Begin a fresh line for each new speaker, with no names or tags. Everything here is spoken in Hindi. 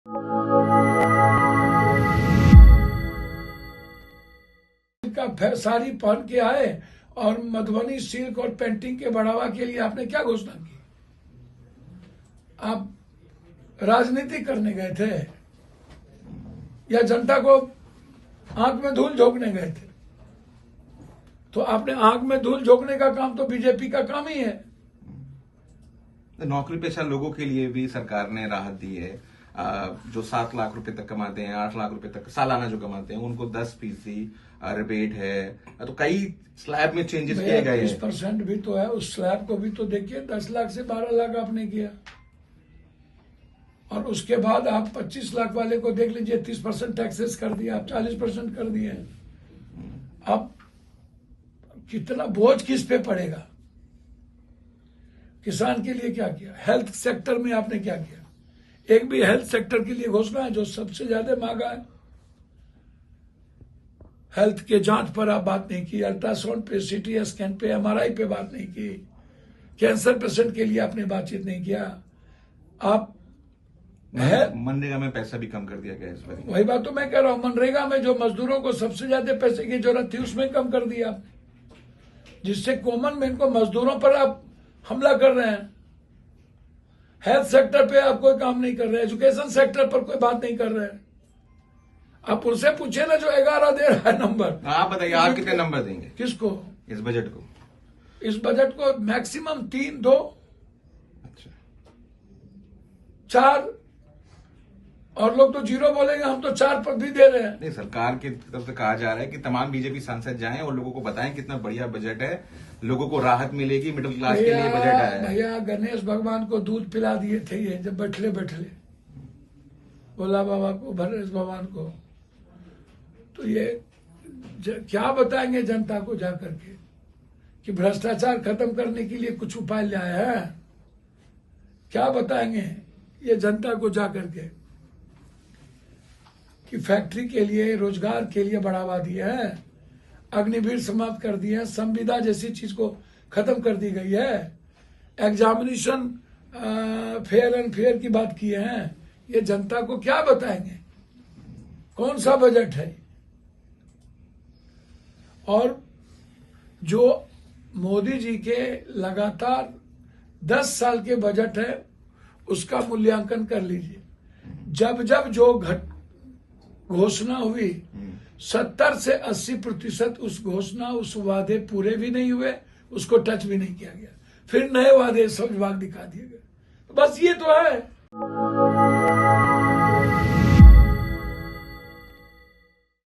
का साड़ी पहन के आए और मधुबनी सिल्क और पेंटिंग के बढ़ावा के लिए आपने क्या घोषणा की? आप राजनीति करने गए थे या जनता को आंख में धूल झोंकने गए थे? तो आपने आंख में धूल झोंकने का काम तो बीजेपी का काम ही है।
नौकरी पेशा लोगों के लिए भी सरकार ने राहत दी है। जो 7 लाख रुपए तक कमाते हैं, 8 लाख रुपए तक सालाना जो कमाते हैं, उनको 10% रिबेट है। तो कई स्लैब में चेंजेस किए गए हैं।
30% भी तो है, उस स्लैब को भी तो देखिए। 10 लाख से 12 लाख आपने किया, और उसके बाद आप 25 लाख वाले को देख लीजिए, 30% टैक्सेस कर दिया, आप 40% कर दिए। अब कितना बोझ किस पे पड़ेगा? किसान के लिए क्या किया? हेल्थ सेक्टर में आपने क्या किया? एक भी हेल्थ सेक्टर के लिए घोषणा है, जो सबसे ज्यादा महंगा है। हेल्थ के जांच पर आप बात नहीं की, अल्ट्रासाउंड पे, सीटी स्कैन पे, एमआरआई पे बात नहीं की, कैंसर पेशेंट के लिए आपने बातचीत नहीं किया। आप
मनरेगा में पैसा भी कम कर दिया गया इस बार।
वही बात तो मैं कह रहा हूं, मनरेगा में जो मजदूरों को सबसे ज्यादा पैसे की जरूरत थी, उसमें कम कर दिया, जिससे कॉमन मैन को, मजदूरों पर आप हमला कर रहे हैं। हेल्थ सेक्टर पे आप कोई काम नहीं कर रहे, एजुकेशन सेक्टर पर कोई बात नहीं कर रहे हैं। आप उनसे पूछे ना जो 11 दे रहा है नंबर।
आप बताइए, आप कितने नंबर देंगे?
किसको?
इस बजट को।
इस बजट को मैक्सिमम 3, 2,
अच्छा,
4, और लोग तो 0 बोलेंगे, हम तो 4 पर भी दे रहे हैं।
नहीं, सरकार की तरफ से कहा जा रहा है कि तमाम बीजेपी सांसद जाएं और लोगों को बताएं कितना बढ़िया बजट है, लोगों को राहत मिलेगी, मिडिल क्लास के लिए बजट है।
भैया गणेश भगवान को दूध पिला दिए थे ये, जब बैठले भोला बाबा को, गणेश भगवान को। तो ये क्या बताएंगे जनता को जाकर के कि भ्रष्टाचार खत्म करने के लिए कुछ उपाय लाए हैं? क्या बताएंगे ये जनता को जाकर के कि फैक्ट्री के लिए, रोजगार के लिए बढ़ावा दिया है, अग्निवीर समाप्त कर दिया है, संविदा जैसी चीज को खत्म कर दी गई है, एग्जामिनेशन फेयर एंड फेयर की बात किए हैं। ये जनता को क्या बताएंगे? कौन सा बजट है? और जो मोदी जी के लगातार 10 साल के बजट है, उसका मूल्यांकन कर लीजिए। जब जब जो घोषणा हुई, 70 से 80% उस घोषणा, उस वादे पूरे भी नहीं हुए, उसको टच भी नहीं किया गया। फिर नए वादे सब विभाग दिखा दिए गए। बस ये तो है।